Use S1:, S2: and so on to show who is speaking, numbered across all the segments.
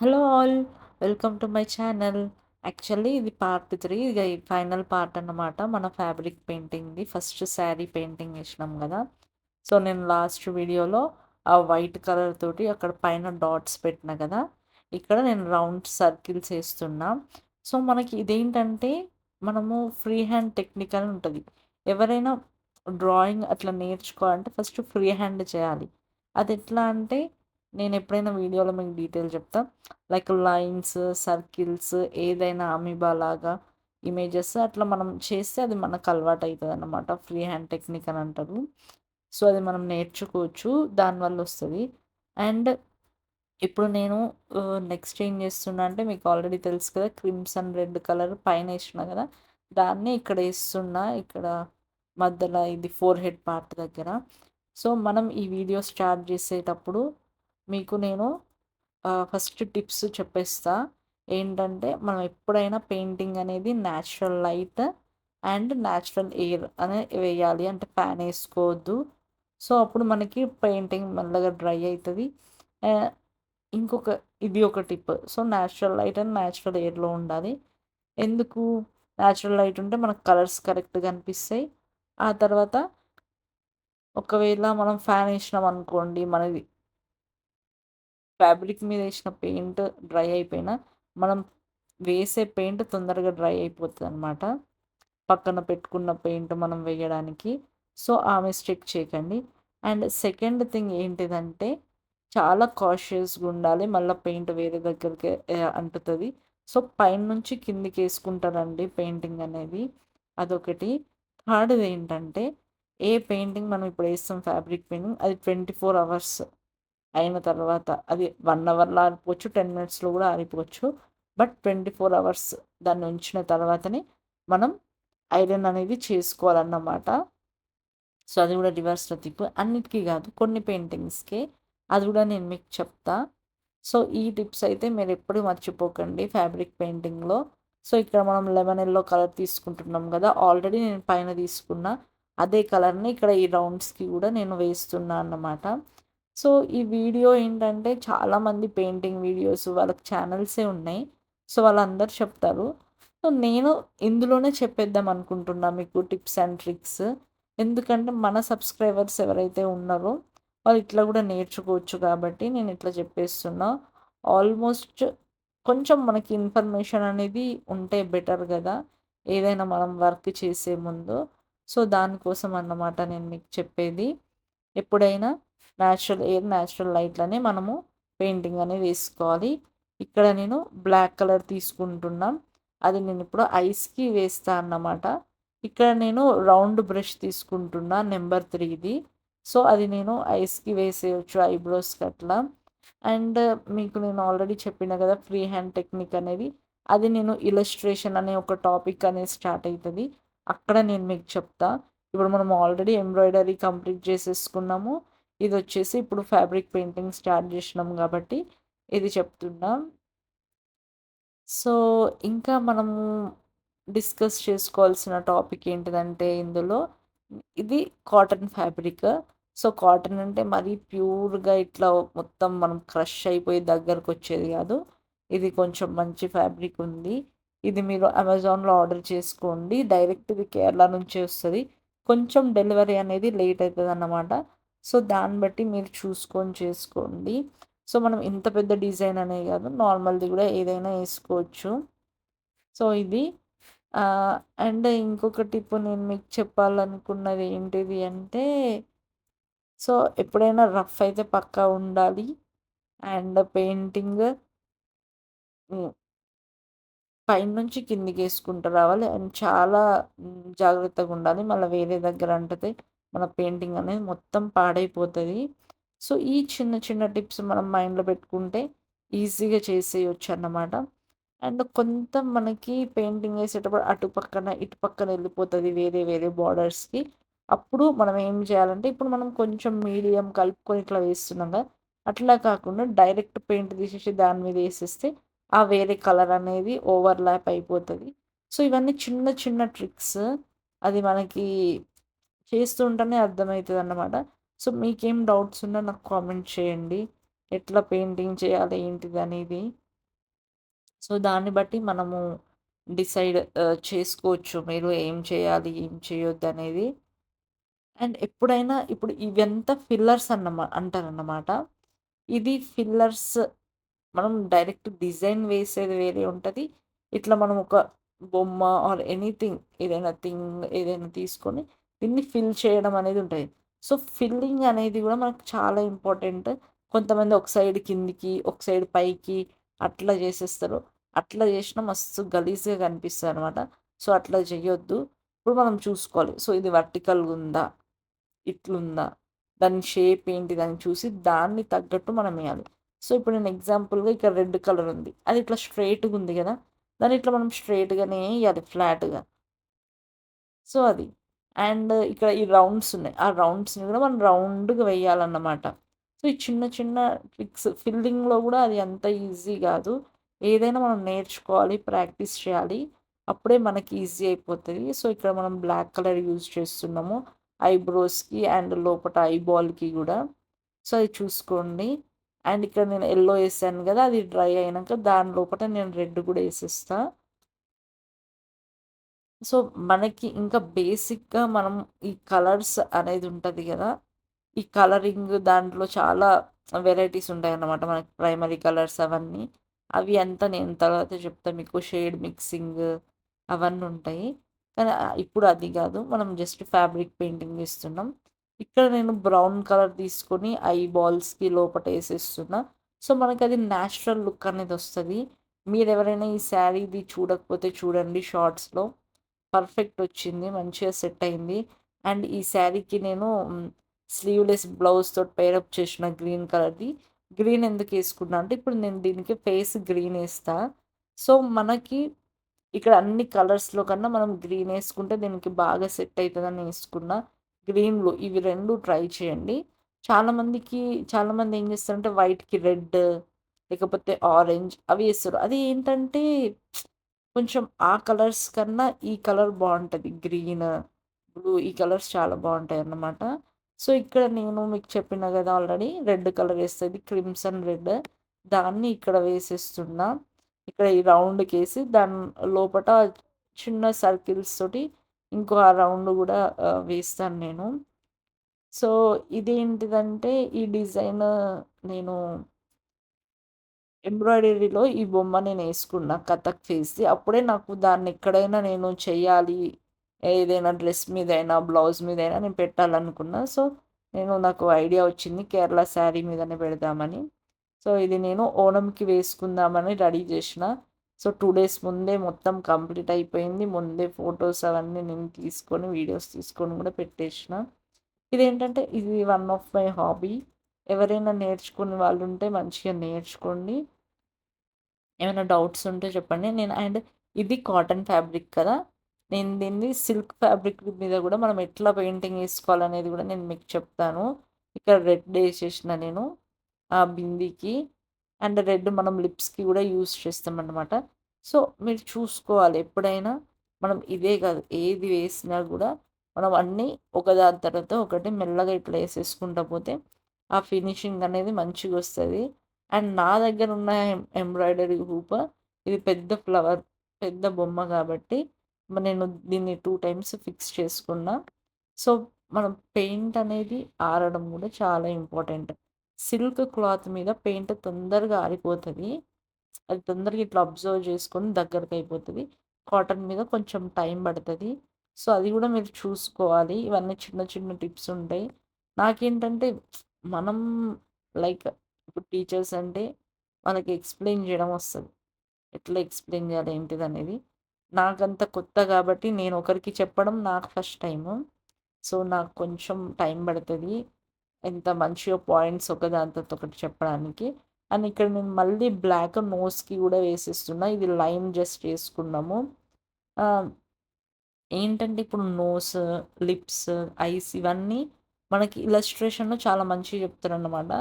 S1: Hello all, welcome to my channel. Actually ఇది part 3, ఇక ఈ ఫైనల్ పార్ట్ అన్నమాట. మన ఫ్యాబ్రిక్ పెయింటింగ్ది ఫస్ట్ శారీ పెయింటింగ్ వేసినాం కదా. సో నేను లాస్ట్ వీడియోలో ఆ వైట్ కలర్ తోటి అక్కడ పైన డాట్స్ పెట్టిన కదా, ఇక్కడ నేను రౌండ్ సర్కిల్స్ వేస్తున్నా. సో మనకి ఇదేంటంటే, మనము ఫ్రీ హ్యాండ్ టెక్నిక్ అని ఉంటుంది. ఎవరైనా డ్రాయింగ్ అట్లా నేర్చుకోవాలంటే ఫస్ట్ ఫ్రీ హ్యాండ్ చేయాలి. అది ఎట్లా అంటే, నేను ఎప్పుడైనా వీడియోలో మీకు డీటెయిల్ చెప్తా. లైక్ లైన్స్, సర్కిల్స్, ఏదైనా అమీబా లాగా ఇమేజెస్ అట్లా మనం చేస్తే అది మనకు అలవాటు అవుతుంది అన్నమాట. ఫ్రీ హ్యాండ్ టెక్నిక్ అని అంటారు. సో అది మనం నేర్చుకోవచ్చు, దానివల్ల వస్తుంది. అండ్ ఇప్పుడు నేను నెక్స్ట్ ఏం చేస్తున్నా అంటే, మీకు ఆల్రెడీ తెలుసు కదా, క్రిమ్సన్ రెడ్ కలర్ పైన వేసిన కదా, దాన్ని ఇక్కడ వేస్తున్నా. ఇక్కడ మధ్యలో ఇది ఫోర్ హెడ్ పార్ట్ దగ్గర. సో మనం ఈ వీడియో స్టార్ట్ చేసేటప్పుడు మీకు నేను ఫస్ట్ టిప్స్ చెప్పేస్తా. ఏంటంటే, మనం ఎప్పుడైనా పెయింటింగ్ అనేది natural light and natural air అనే వేయాలి, అంటే ఫ్యాన్ వేసుకోవద్దు. సో అప్పుడు మనకి పెయింటింగ్ మెల్లగా డ్రై అవుతుంది. ఇంకొక ఇది ఒక tip. So natural light and natural ఎయిర్లో ఉండాలి. ఎందుకు? న్యాచురల్ లైట్ ఉంటే మనకు కలర్స్ కరెక్ట్గా అనిపిస్తాయి. ఆ తర్వాత ఒకవేళ మనం ఫ్యాన్ వేసినాం అనుకోండి, మనది ఫ్యాబ్రిక్ మీద వేసిన పెయింట్ డ్రై అయిపోయినా మనం వేసే పెయింట్ తొందరగా డ్రై అయిపోతుంది అనమాట, పక్కన పెట్టుకున్న పెయింట్ మనం వేయడానికి. సో ఆ మిస్టేక్ చేయకండి. అండ్ సెకండ్ థింగ్ ఏంటిదంటే, చాలా కాషియస్గా ఉండాలి. మళ్ళీ పెయింట్ వేరే దగ్గరికి అంటుతుంది. సో పైనుంచి కిందికి వేసుకుంటారండి పెయింటింగ్ అనేది, అదొకటి. థర్డ్ది ఏంటంటే, ఏ పెయింటింగ్ మనం ఇప్పుడు వేస్తాం ఫ్యాబ్రిక్ పెయింటింగ్, అది 24 hours అయిన తర్వాత, అది 1 అవర్లో ఆరిపోవచ్చు, 10 minutesలో కూడా ఆరిపోవచ్చు. బట్ 24 hours దాన్ని ఉంచిన తర్వాతనే మనం ఐరన్ అనేది చేసుకోవాలన్నమాట. సో అది కూడా రివర్స్లో తిప్పు, అన్నిటికీ కాదు, కొన్ని పెయింటింగ్స్కి. అది కూడా నేను మీకు చెప్తా. సో ఈ టిప్స్ అయితే మీరు ఎప్పుడు మర్చిపోకండి ఫ్యాబ్రిక్ పెయింటింగ్లో. సో ఇక్కడ మనం లెమన్ ఎల్లో కలర్ తీసుకుంటున్నాం కదా, ఆల్రెడీ నేను పైన తీసుకున్న అదే కలర్ని ఇక్కడ ఈ రౌండ్స్కి కూడా నేను వేస్తున్నా అన్నమాట. సో ఈ వీడియో ఏంటంటే, చాలామంది పెయింటింగ్ వీడియోస్ వాళ్ళకి ఛానల్సే ఉన్నాయి. సో వాళ్ళందరూ చెప్తారు. సో నేను ఇందులోనే చెప్పేద్దాం అనుకుంటున్నా మీకు టిప్స్ అండ్ ట్రిక్స్. ఎందుకంటే మన సబ్స్క్రైబర్స్ ఎవరైతే ఉన్నారో వాళ్ళు ఇట్లా కూడా నేర్చుకోవచ్చు కాబట్టి నేను ఇట్లా చెప్పేస్తున్నా. ఆల్మోస్ట్ కొంచెం మనకి ఇన్ఫర్మేషన్ అనేది ఉంటే బెటర్ కదా, ఏదైనా మనం వర్క్ చేసే ముందు. సో దానికోసం అన్నమాట నేను మీకు చెప్పేది. ఎప్పుడైనా న్యాచురల్ ఎయిర్, న్యాచురల్ లైట్లనే మనము పెయింటింగ్ అనేది వేసుకోవాలి. ఇక్కడ నేను బ్లాక్ కలర్ తీసుకుంటున్నాం, అది నేను ఇప్పుడు ఐస్కి వేస్తా అన్నమాట. ఇక్కడ నేను రౌండ్ బ్రష్ తీసుకుంటున్నా, నెంబర్ 3ది. సో అది నేను ఐస్కి వేసేయచ్చు, ఐబ్రోస్కి అట్లా. అండ్ మీకు నేను ఆల్రెడీ చెప్పిన కదా, ఫ్రీ హ్యాండ్ టెక్నిక్ అనేది, అది నేను ఇలస్ట్రేషన్ అనే ఒక టాపిక్ అనేది స్టార్ట్ అవుతుంది, అక్కడ నేను మీకు చెప్తా. ఇప్పుడు మనం ఆల్రెడీ ఎంబ్రాయిడరీ కంప్లీట్ చేసేసుకున్నాము. ఇది వచ్చేసి ఇప్పుడు ఫ్యాబ్రిక్ పెయింటింగ్ స్టార్ట్ చేసినాం కాబట్టి ఇది చెప్తున్నాం. సో ఇంకా మనము డిస్కస్ చేసుకోవాల్సిన టాపిక్ ఏంటిదంటే, ఇందులో ఇది కాటన్ ఫ్యాబ్రిక్. సో కాటన్ అంటే మరీ ప్యూర్గా ఇట్లా మొత్తం మనం క్రష్ అయిపోయి దగ్గరకు వచ్చేది కాదు. ఇది కొంచెం మంచి ఫ్యాబ్రిక్ ఉంది. ఇది మీరు అమెజాన్లో ఆర్డర్ చేసుకోండి, డైరెక్ట్ ఇది కేరళ నుంచే వస్తుంది. కొంచెం డెలివరీ అనేది లేట్ అవుతుంది అన్నమాట. సో దాన్ని బట్టి మీరు చూసుకొని చేసుకోండి. సో మనం ఇంత పెద్ద డిజైన్ అనే కాదు, నార్మల్ది కూడా ఏదైనా వేసుకోవచ్చు. సో ఇది అండ్ ఇంకొకటి ఇప్పుడు నేను మీకు చెప్పాలనుకున్నది ఏంటిది అంటే, సో ఎప్పుడైనా రఫ్ అయితే పక్కా ఉండాలి. అండ్ పెయింటింగ్ పైనుంచి కిందికి వేసుకుంటూ రావాలి. అండ్ చాలా జాగ్రత్తగా ఉండాలి, మళ్ళీ వేరే దగ్గర అంటితే మన పెయింటింగ్ అనేది మొత్తం పాడైపోతుంది. సో ఈ చిన్న చిన్న టిప్స్ మనం మైండ్లో పెట్టుకుంటే ఈజీగా చేసేయచ్చు అన్నమాట. అండ్ కొంత మనకి పెయింటింగ్ వేసేటప్పుడు అటు పక్కన ఇటు పక్కన వెళ్ళిపోతుంది వేరే వేరే బార్డర్స్కి. అప్పుడు మనం ఏం చేయాలంటే, ఇప్పుడు మనం కొంచెం మీడియం కలుపుకొని ఇట్లా వేస్తున్నాం కదా, అట్లా కాకుండా డైరెక్ట్ పెయింట్ తీసేసి దాని మీద వేసేస్తే ఆ వేరే కలర్ అనేది ఓవర్‌లాప్ అయిపోతది. సో ఇవన్నీ చిన్న చిన్న ట్రిక్స్. అది మనకి చేస్తుంటేనే అర్థమైతదన్నమాట. సో మీకేం డౌట్స్ ఉన్నా నాకు కామెంట్ చేయండి, ఎట్లా పెయింటింగ్ చేయాలి ఏంటిదనేది. సో, దాన్ని బట్టి మనము డిసైడ్ చేసుకోవచ్చు. మీరు ఏం చేయాలి, ఏం చేయొద్దనేది. అండ్ ఎప్పుడైనా ఇప్పుడు ఇవంతా ఫిల్లర్స్ అంటారన్నమాట. ఇది ఫిల్లర్స్ మనం డైరెక్ట్ డిజైన్ వేసేది వేరే ఉంటది. ఇట్లా మనం ఒక బొమ్మ ఆర్ ఎనీథింగ్ ఏదైనా తీసుకొని దీన్ని ఫిల్ చేయడం అనేది ఉంటది. సో, ఫిల్లింగ్ అనేది గూడా మనకు చాలా ఇంపార్టెంట్. కొంతమంది ఒక సైడ్ కిందికి, ఒక సైడ్ పైకి అట్లా జేసేస్తారు. అట్లా జేసినా మస్తు గలీజ్‌గా కనిపిస్తదనమాట. సో, అట్లా చెయ్యొద్దు. ఇప్పుడు మనం చూసుకోవాలి. సో, ఇది వర్టికల్‌గుందా? ఇట్లుందా? దాని షేప్ ఏంటిదని చూసి దాన్ని తగ్గట్టు మనమేయాలి. సో, ఇప్పుడు నేను ఎగ్జాంపుల్‌గా ఇక్కడ రెడ్ కలర్ ఉంది. అది ఇట్లా స్ట్రెయిట్‌గుంది గదా! దాన్ని ఇట్లా మనం స్ట్రెయిట్‌గానే ఎయాలి ఫ్లాట్‌గా. సో, అది. అండ్ ఇక్కడ ఈ రౌండ్స్ ఉన్నాయి. ఆ రౌండ్స్‌ని గూడా మనం రౌండ్‌గా వేయాలన్నమాట. సో, ఈ చిన్న చిన్న ట్రిక్స్ ఫిల్లింగ్‌లో గూడా అది అంత ఈజీ గాదు. ఏదైనా మనం నేర్చుకోవాలి, ప్రాక్టీస్ చేయాలి. అప్పుడే మనకి ఈజీ అయిపోతది. సో, ఇక్కడ మనం బ్లాక్ కలర్ యూజ్ చేస్తున్నాము. ఐబ్రోస్‌కి అండ్ లోపట ఐబాల్‌కి గూడా. సో, అది చూసుకోండి. అండ్ ఇక్కడ నేను యెల్లో ఏసాను గదా! అది డ్రై అయినంక దాని లోపట నేను రెడ్ గూడా ఏసేస్తా. సో, మనకి ఇంకా బేసిక్‌గా మనం ఈ కలర్స్ అనేది ఉంటది గదా! ఈ కలరింగ్ దాంట్లో చాలా వెరైటీస్ ఉంటాయన్నమాట. మనకి ప్రైమరీ కలర్స్ అవన్నీ. అవి అంతా నేను తర్వాత చెప్తా మీకు. షేడ్ మిక్సింగ్ అవన్నీ ఉంటాయి. కానీ ఇప్పుడు అది గాదు. మనం జస్ట్ ఫ్యాబ్రిక్ పెయింటింగ్ ఇస్తున్నాం. ఇక్కడ నేను బ్రౌన్ కలర్ తీసుకొని ఐ బాల్స్‌కి లోపట ఏసేస్తున్నా. సో, మనకది నేచురల్ లుక్ అనేదొస్తది. మీరెవరైనా ఈ శారీది చూడకపోతే చూడండి షార్ట్స్‌లో. పర్ఫెక్ట్ వచ్చింది. మంచిగా సెట్ అయింది. అండ్ ఈ శారీకి నేను స్లీవ్‌లెస్ బ్లౌజ్ తోటి పెయిరప్ చేసిన గ్రీన్ కలర్‌ది. గ్రీన్ ఎందుకేసుకున్నా అంటే ఇప్పుడు నేను దీనికి ఫేస్ గ్రీన్ ఏస్తా. సో, మనకి ఇక్కడ అన్ని కలర్స్‌లో కన్నా మనం గ్రీన్ ఏసుకుంటే దీనికి బాగా సెట్ అయితదని ఏసుకున్నా. గ్రీన్‌లో ఇవి 2 ట్రై చేయండి. చాలామందికి చాలామంది ఏం చేస్తారంటే వైట్‌కి రెడ్ లేకపోతే ఆరెంజ్ అవి ఏస్తారు. అది ఏంటంటే కొంచెం ఆ కలర్స్ కన్నా ఈ కలర్ బావుంటది. గ్రీన్, బ్లూ ఈ కలర్స్ చాలా బావుంటాయన్నమాట. సో, ఇక్కడ నేను మీకు చెప్పిన గదా! ఆల్రెడీ రెడ్ కలర్ ఏస్తది. Crimson red. దాన్ని ఇక్కడ వేసేస్తున్నా. ఇక్కడ ఈ రౌండ్‌కేసి దాని లోపట చిన్న సర్కిల్స్ తోటి ఇంకో ఆ రౌండ్ గూడా వేస్తాను నేను. సో, ఇదేంటిదంటే ఈ డిజైన్ నేను ఎంబ్రాయిడరీలో ఈ బొమ్మ నేనేసుకున్నా కథక్ ఫేస్‌ది. అప్పుడే నాకు దాన్నెక్కడైనా నేను చెయ్యాలి. ఏదైనా డ్రెస్ మీదైనా, బ్లౌజ్ మీదైనా నేను పెట్టాలనుకున్నా. సో, నాకు ఐడియా వచ్చింది కేరళ శారీ మీదనే పెడదామని. సో, ఇది నేను ఓణంకి వేసుకుందామని రెడీ జేషిన. సో, 2 డేస్ ముందే మొత్తం కంప్లీట్ అయిపోయింది. ముందే ఫోటోస్ అవన్నీ నేను తీసుకొని, వీడియోస్ తీసుకొని గూడా పెట్టేషిన. ఇది వన్ ఆఫ్ మై హాబీ. ఎవరైనా నేర్చుకునే వాళ్ళుంటే మంచిగా నేర్చుకోండి. ఏమైనా డౌట్స్ ఉంటే చెప్పండి. అండ్ ఇది కాటన్ ఫ్యాబ్రిక్ కదా! నేను దీన్ని సిల్క్ ఫ్యాబ్రిక్ మీద గూడా మనం ఎట్లా పెయింటింగ్ ఏసుకోవాలనేది గూడా నేను మీకు చెప్తాను. ఇక్కడ రెడ్ ఏసేసిన నేను బిందీకి. అండ్ రెడ్ మనం లిప్స్‌కి గూడా యూజ్ చేస్తామనమాట. సో, మీరు చూసుకోవాలి ఎప్పుడైనా మనం ఇదే కాదు ఏది వేసినా గూడా మనం అన్నీ ఒకదాని తర్వాత ఒకటి మెల్లగా ఇట్లా ఏసేసుకుంటా పోతే ఆ ఫినిషింగ్ అనేది మంచిగొస్తది. అండ్ నా దగ్గరున్న ఎంబ్రాయిడరీ హూప్ ఇది పెద్ద ఫ్లవర్, పెద్ద బొమ్మ గాబట్టి నేను దీన్ని 2 టైమ్స్ ఫిక్స్ చేసుకున్నా. సో, మనం పెయింట్ అనేది ఆరడం గూడా చాలా ఇంపార్టెంట్. సిల్క్ క్లాత్ మీద పెయింట్ తొందరగా ఆరిపోతది. అది తొందరగా ఇట్లా అబ్జర్వ్ చేసుకొని దగ్గరకయిపోతది. కాటన్ మీద కొంచెం టైం పడతది. సో, అది గూడా మీరు చూసుకోవాలి. ఇవన్నీ చిన్న చిన్న టిప్స్ ఉంటాయి. నాకేంటంటే మనం లైక్ ఇప్పుడు టీచర్స్ అంటే వాళ్ళకి ఎక్స్‌ప్లెయిన్ జేయడం వస్తది. ఎట్లా ఎక్స్‌ప్లెయిన్ జేయాలి ఏంటిదనేది. నాకంత కొత్త గాబట్టి నేను ఒకరికి చెప్పడం నాకు ఫస్ట్ టైము. సో, నాకు కొంచెం టైం పడతది. ఎంత మంచిగా పాయింట్స్ ఒకదాని తర్వాత ఒకటి చెప్పడానికి. అండ్ ఇక్కడ నేను మళ్ళీ బ్లాక్ నోస్‌కి గూడా వేసేస్తున్నా. ఇది లైన్ జస్ట్ ఏసుకున్నాము. ఆహ్, ఏంటంటే ఇప్పుడు నోస్, లిప్స్, ఐస్ ఇవన్నీ మనకి ఇలస్ట్రేషన్‌లో చాలా మంచిగా చెప్తారనమాట.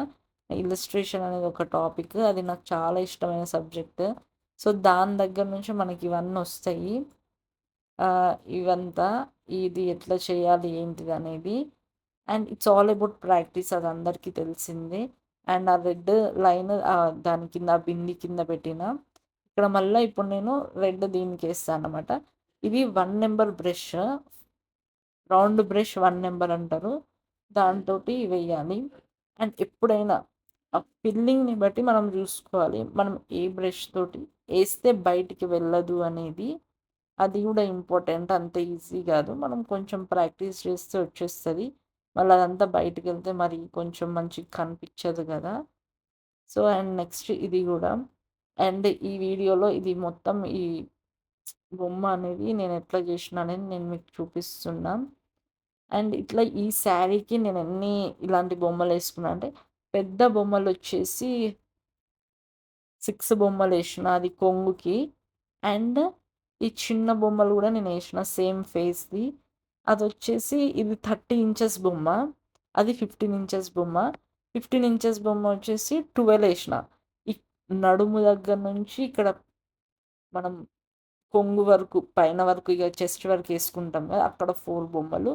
S1: ఇలస్ట్రేషన్ అనేది ఒక టాపిక్. అది నాకు చాలా ఇష్టమైన సబ్జెక్ట్. సో, దాని దగ్గర నుంచి మనకి ఇవన్నొస్తాయి. ఇవంతా ఇది ఎట్లా చేయాలి ఏంటిదనేది. And it's all about practice అది అందరికీ తెలిసిందే. అండ్ ఆ రెడ్ లైన్ దాని కింద ఆ బింది కింద పెట్టిన. ఇక్కడ మళ్ళీ ఇప్పుడు నేను రెడ్ దీనికి వేస్తాను అనమాట. ఇది 1 number brush, round brush 1 number అంటారు. దాంతోటి వేయాలి. అండ్ ఎప్పుడైనా ఆ ఫిల్లింగ్‌ని బట్టి మనం చూసుకోవాలి. మనం ఏ బ్రష్ తోటి ఏస్తే బయటికి వెళ్ళదు అనేది. అది కూడా ఇంపార్టెంట్. అంత ఈజీ కాదు. మనం కొంచెం ప్రాక్టీస్ చేస్తే వచ్చేస్తది. మళ్ళీ అదంతా బయటికెళ్తే మరి కొంచెం మంచిగా కనిపించదు కదా! సో, అండ్ నెక్స్ట్ ఇది గూడా. అండ్ ఈ వీడియోలో ఇది మొత్తం ఈ బొమ్మ అనేది నేను ఎట్లా చేషినా అనేది నేను మీకు చూపిస్తున్నా. అండ్ ఇట్లా ఈ శారీకి నేను ఎన్ని ఇలాంటి బొమ్మలేసుకున్నా అంటే, పెద్ద బొమ్మలొచ్చేసి 6 బొమ్మలేషిన అది కొంగుకి. అండ్ ఈ చిన్న బొమ్మలు గూడా నేనేషిన సేమ్ ఫేస్‌ది. అదొచ్చేసి ఇది 30 ఇంచెస్ బొమ్మ. అది 15 ఇంచెస్ బొమ్మ. 15 ఇంచెస్ బొమ్మ వచ్చేసి 12 ఏషిన. ఈ నడుము దగ్గర నుంచి ఇక్కడ మనం కొంగు వరకు, పైన వరకు ఇగ చెస్ట్ వరకు ఏసుకుంటాం గదా! అక్కడ 4 బొమ్మలు.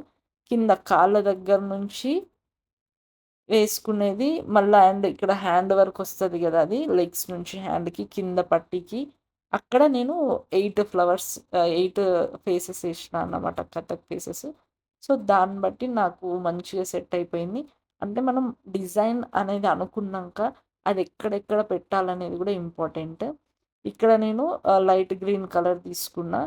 S1: కింద కాళ్ళ దగ్గర నుంచి వేసుకునేది మళ్ళా అండ్ ఇక్కడ హ్యాండ్ వరకొస్తది గదా! అది లెగ్స్ నుంచి హ్యాండ్‌కి కింద పట్టీకి. అక్కడ నేను 8 ఫ్లవర్స్ 8 ఫేసెస్ ఏషినా అన్నమాట. కథక్ ఫేసెస్. సో, దాన్ని బట్టి నాకు మంచిగా సెట్ అయిపోయింది. అంటే మనం డిజైన్ అనేది అనుకున్నాంక అది ఎక్కడెక్కడ పెట్టాలనేది గూడా ఇంపార్టెంట్. ఇక్కడ నేను లైట్ గ్రీన్ కలర్ తీసుకున్నా.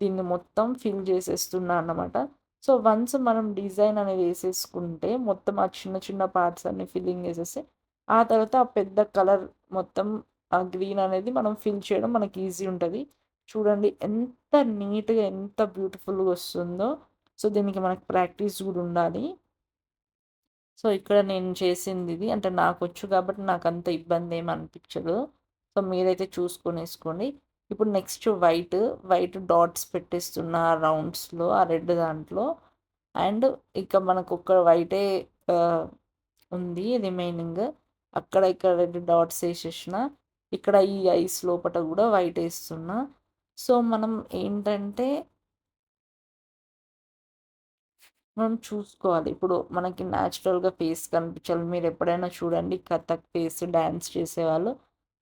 S1: దీన్ని మొత్తం ఫిల్ చేసేస్తున్నా అన్నమాట. సో, వన్స్ మనం డిజైన్ అనేది ఏసేసుకుంటే మొత్తం ఆ చిన్న చిన్న పార్ట్స్ అన్నీ ఫిల్లింగ్ ఏసేస్తే, ఆ తర్వాత ఆ పెద్ద కలర్ మొత్తం ఆ గ్రీన్ అనేది మనం ఫిల్ చేయడం మనకి ఈజీ ఉంటది. చూడండి ఎంత నీట్‌గా, ఎంత బ్యూటిఫుల్‌గా వస్తుందో. సో, దీనికి మనకు ప్రాక్టీస్ గూడా ఉండాలి. సో, ఇక్కడ నేను చేసిందిది. అంటే నాకొచ్చు కాబట్టి నాకంత ఇబ్బందేమి అనిపిచ్చదు. సో, మీరైతే చూసుకొనేసుకోండి. ఇప్పుడు నెక్స్ట్ వైట్, వైట్ డాట్స్ పెట్టేస్తున్నా రౌండ్స్‌లో ఆ రెడ్ దాంట్లో. అండ్ ఇక మనకొక్క వైటే ఆహ్, ఉంది రిమైనింగ్. అక్కడ ఇక్కడ రెడ్ డాట్స్ ఏసేషిన. ఇక్కడ ఈ ఐస్ లోపట గూడా వైటేస్తున్నా. సో, మనం ఏంటంటే మనం చూసుకోవాలి. ఇప్పుడు మనకి న్యాచురల్‌గా ఫేస్ కనిపించాలి. మీరెప్పుడైనా చూడండి కథక్ ఫేస్ డాన్స్ చేసేవాళ్ళు.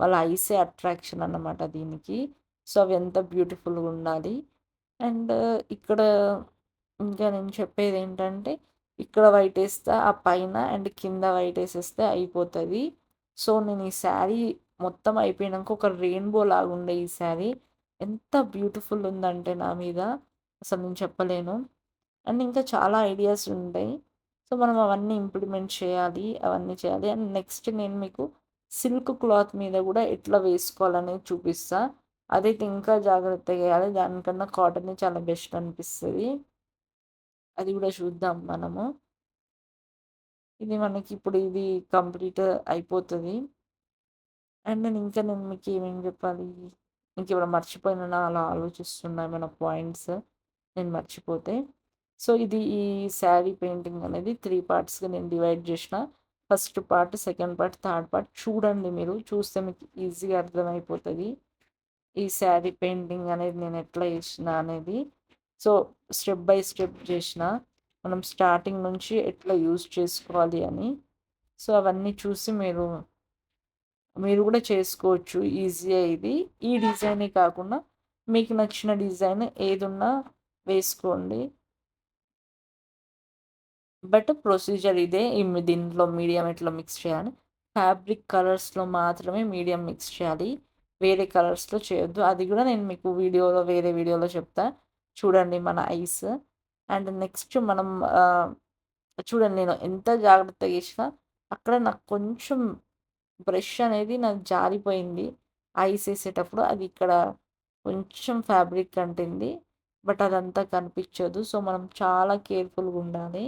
S1: వాళ్ళ ఐసే అట్రాక్షన్ అన్నమాట దీనికి. సో, అవి ఎంత బ్యూటిఫుల్‌గా ఉండాలి. అండ్ ఇక్కడ ఇంకా నేను చెప్పేదేంటంటే, ఇక్కడ వైటేస్తా ఆ పైన అండ్ కింద వైటేసేస్తే అయిపోతది. సో, నేను ఈ శారీ మొత్తం అయిపోయినంక ఒక రెయిన్‌బో లాగుండే ఈ శారీ ఎంత బ్యూటిఫుల్ ఉందంటే నా మీద అసలు నేను చెప్పలేను. అండ్ ఇంకా చాలా ఐడియాస్ ఉంటాయి. సో, మనం అవన్నీ ఇంప్లిమెంట్ చేయాలి. అవన్నీ చేయాలి. అండ్ నెక్స్ట్ నేను మీకు సిల్క్ క్లాత్ మీద గూడా ఎట్లా వేసుకోవాలనేది చూపిస్తా. అదైతే ఇంకా జాగ్రత్తగా ఎయాలి. దానికన్నా కాటనే చాలా బెస్ట్ అనిపిస్తది. అది గూడా చూద్దాం మనము. ఇది మనకిప్పుడు ఇది కంప్లీట్ అయిపోతది. అండ్ నేను మీకేమేం జెప్పాలి? ఇంకేమైనా మర్చిపోయినానా అలా ఆలోచిస్తున్నా ఏమైనా పాయింట్స్ నేను మర్చిపోతే. సో, ఇది ఈ శారీ పెయింటింగ్ అనేది 3 పార్ట్స్‌గా నేను డివైడ్ జేషిన. First part, second part, third part చూడండి మీరు. చూస్తే మీకు ఈజీగా అర్థమైపోతది. ఈ శారీ పెయింటింగ్ అనేది నేను ఎట్లా ఏషినా అనేది. సో, స్టెప్ బై స్టెప్ జేషిన. మనం స్టార్టింగ్ నుంచి ఎట్లా యూజ్ చేసుకోవాలి అని. సో, అవన్నీ చూసి మీరు గూడా చేసుకోవచ్చు. ఈజీయే ఇది. ఈ డిజైనే కాకుండా మీకు నచ్చిన డిజైన్ ఏదున్నా వేసుకోండి. బట్ ప్రొసీజర్ ఇదే. దీంట్లో మీడియం ఎట్లా మిక్స్ చేయాలి. ఫ్యాబ్రిక్ కలర్స్‌లో మాత్రమే మీడియం మిక్స్ చేయాలి. వేరే కలర్స్‌లో చేయొద్దు. అది గూడా నేను మీకు వేరే వీడియోలో చెప్తా. చూడండి మన ఐస్. అండ్ నెక్స్ట్ మనం చూడండి నేను ఎంత జాగ్రత్తగా ఏసినా అక్కడ నాకు కొంచెం బ్రష్ అనేది నాకు జారిపోయింది. ఐస్ ఏసేటప్పుడు అది ఇక్కడ కొంచెం ఫ్యాబ్రిక్ అంటింది. బట్ అదంతా కనిపిచ్చదు. సో, మనం చాలా కేర్‌ఫుల్‌గా ఉండాలి.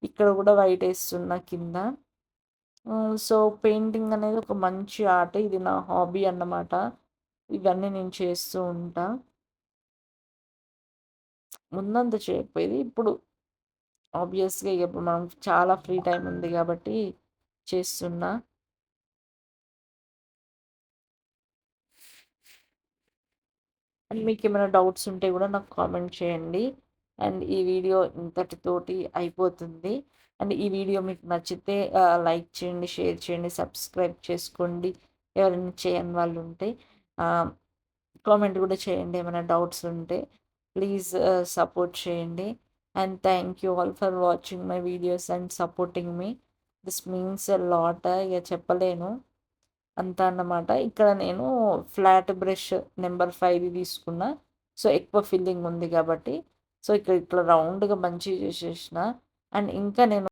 S1: ఇక్కడ గూడా వైట్ ఏస్తున్నా కింద. సో, పెయింటింగ్ అనేది ఒక మంచి ఆర్ట్. ఇది నా హాబీ అన్నమాట. ఇవన్నీ నేను చేస్తూ ఉంటా. ముందంత చేయకపోయేది. ఇప్పుడు ఆబ్వియస్‌గా ఇగ ఇప్పుడు మనం చాలా ఫ్రీ టైమ్ ఉంది గాబట్టి చేస్తున్నా. అండ్ మీకేమైనా డౌట్స్ ఉంటే గూడా నాకు కామెంట్ చేయండి. అండ్ ఈ వీడియో ఇంతటితోటి అయిపోతుంది. అండ్ ఈ వీడియో మీకు నచ్చితే లైక్ చేయండి, షేర్ చేయండి, సబ్స్క్రైబ్ చేసుకోండి. ఎవరైనా చేయని వాళ్ళుంటే. ఆహ్ కామెంట్ కూడా చేయండి ఏమైనా డౌట్స్ ఉంటే. ప్లీజ్ సపోర్ట్ చేయండి. And thank you all for watching my videos and supporting me. This means a lot. ఇక చెప్పలేను అంత అన్నమాట. ఇక్కడ నేను ఫ్లాట్ బ్రష్ నెంబర్ 5 తీసుకున్నా. సో ఎక్కువ ఫిల్లింగ్ ఉంది కాబట్టి. సో ఇక్కడ ఇట్లా రౌండ్గా మంచిగా చేసేసిన. అండ్ ఇంకా నేను